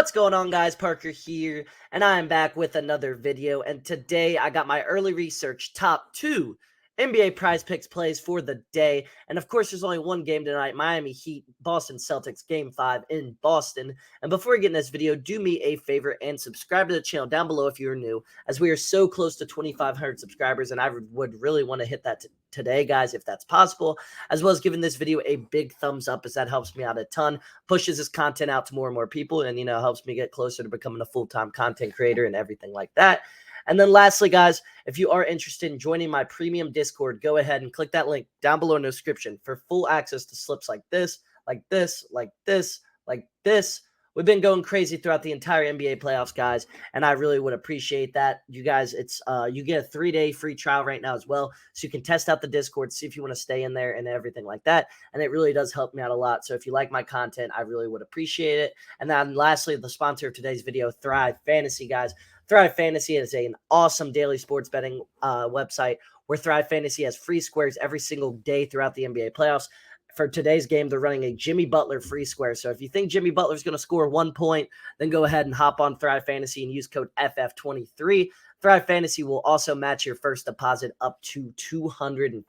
What's going on, guys? Parker here, and I am back with another video. And today I got my early research top 2 NBA prize picks plays for the day. And of course, there's only one game tonight: Miami Heat, Boston Celtics, Game 5 in Boston. And before we get in this video, do me a favor and subscribe to the channel down below if you're new, as we are so close to 2,500 subscribers, and I would really want to hit that today, guys, if that's possible, as well as giving this video a big thumbs up, as that helps me out a ton, pushes this content out to more and more people, and helps me get closer to becoming a full-time content creator and everything like that. And then lastly, guys, if you are interested in joining my premium Discord, go ahead and click that link down below in the description for full access to slips like this, like this, like this, like this. We've been going crazy throughout the entire NBA playoffs, guys, and I really would appreciate that. You guys, you get a 3-day free trial right now as well, so you can test out the Discord, see if you want to stay in there and everything like that, and it really does help me out a lot. So if you like my content, I really would appreciate it. And then lastly, the sponsor of today's video, Thrive Fantasy, guys. Thrive Fantasy is an awesome daily sports betting website where Thrive Fantasy has free squares every single day throughout the NBA playoffs. For today's game, they're running a Jimmy Butler free square. So if you think Jimmy Butler is going to score 1 point, then go ahead and hop on Thrive Fantasy and use code FF23. Thrive Fantasy will also match your first deposit up to $250,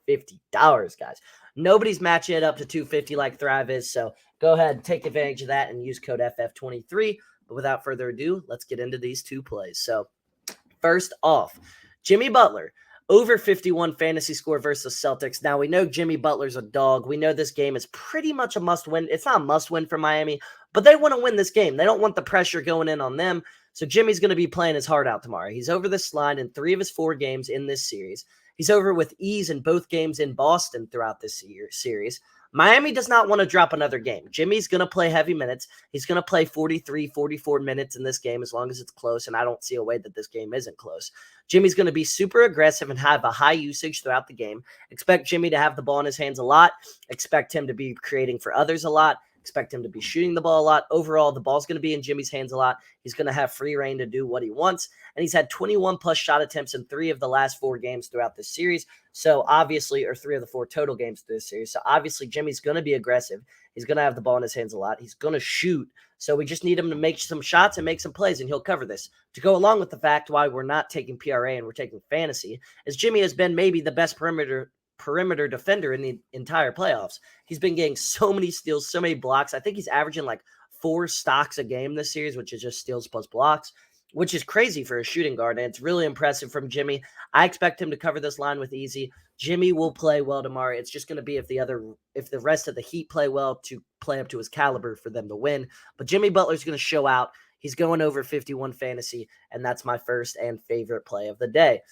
guys. Nobody's matching it up to $250 like Thrive is, so go ahead and take advantage of that and use code FF23. But without further ado, let's get into these two plays. So first off, Jimmy Butler, over 51 fantasy score versus Celtics. Now, we know Jimmy Butler's a dog. We know this game is pretty much a must-win. It's not a must-win for Miami, but they want to win this game. They don't want the pressure going in on them, so Jimmy's going to be playing his heart out tomorrow. He's over this line in 3 of his 4 games in this series. He's over with ease in both games in Boston throughout this series. Miami does not want to drop another game. Jimmy's going to play heavy minutes. He's going to play 43, 44 minutes in this game as long as it's close, and I don't see a way that this game isn't close. Jimmy's going to be super aggressive and have a high usage throughout the game. Expect Jimmy to have the ball in his hands a lot. Expect him to be creating for others a lot. Expect him to be shooting the ball a lot. Overall, the ball's going to be in Jimmy's hands a lot. He's going to have free reign to do what he wants. And he's had 21-plus shot attempts in 3 of the last 4 games throughout this series. So obviously, or 3 of the 4 total games through this series. So obviously, Jimmy's going to be aggressive. He's going to have the ball in his hands a lot. He's going to shoot. So we just need him to make some shots and make some plays, and he'll cover this. To go along with the fact why we're not taking PRA and we're taking fantasy, is Jimmy has been maybe the best perimeter defender in the entire playoffs. He's been getting so many steals, so many blocks. I think he's averaging like 4 stocks a game this series, which is just steals plus blocks, which is crazy for a shooting guard, and it's really impressive from Jimmy. I expect him to cover this line with easy. Jimmy will play well tomorrow. It's just going to be if the rest of the Heat play well to play up to his caliber for them to win. But Jimmy Butler's going to show out. He's going over 51 fantasy, and that's my first and favorite play of the day.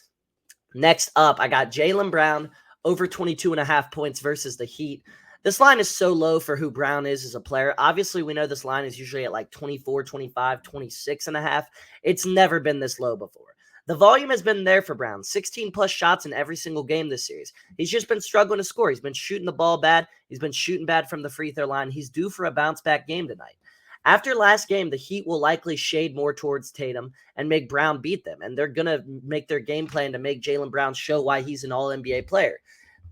Next up, I got Jalen Brown over 22.5 points versus the Heat. This line is so low for who Brown is as a player. Obviously, we know this line is usually at like 24, 25, 26.5. It's never been this low before. The volume has been there for Brown. 16-plus shots in every single game this series. He's just been struggling to score. He's been shooting the ball bad. He's been shooting bad from the free throw line. He's due for a bounce-back game tonight. After last game, the Heat will likely shade more towards Tatum and make Brown beat them, and they're going to make their game plan to make Jalen Brown show why he's an all-NBA player.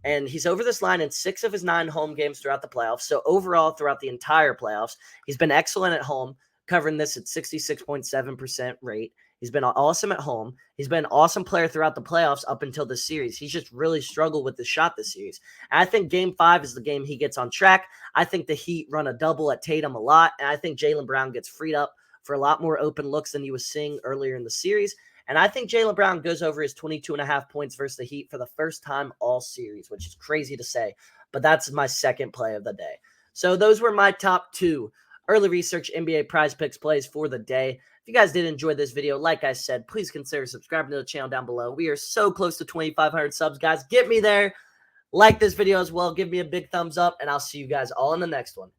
And he's over this line in 6 of his 9 home games throughout the playoffs. So overall, throughout the entire playoffs, he's been excellent at home, covering this at 66.7% rate. He's been awesome at home. He's been an awesome player throughout the playoffs up until this series. He's just really struggled with the shot this series. And I think Game 5 is the game he gets on track. I think the Heat run a double at Tatum a lot, and I think Jalen Brown gets freed up for a lot more open looks than he was seeing earlier in the series. And I think Jalen Brown goes over his 22.5 points versus the Heat for the first time all series, which is crazy to say, but that's my second play of the day. So those were my top 2 early research NBA prize picks plays for the day. If you guys did enjoy this video, like I said, please consider subscribing to the channel down below. We are so close to 2,500 subs, guys. Get me there. Like this video as well. Give me a big thumbs up, and I'll see you guys all in the next one.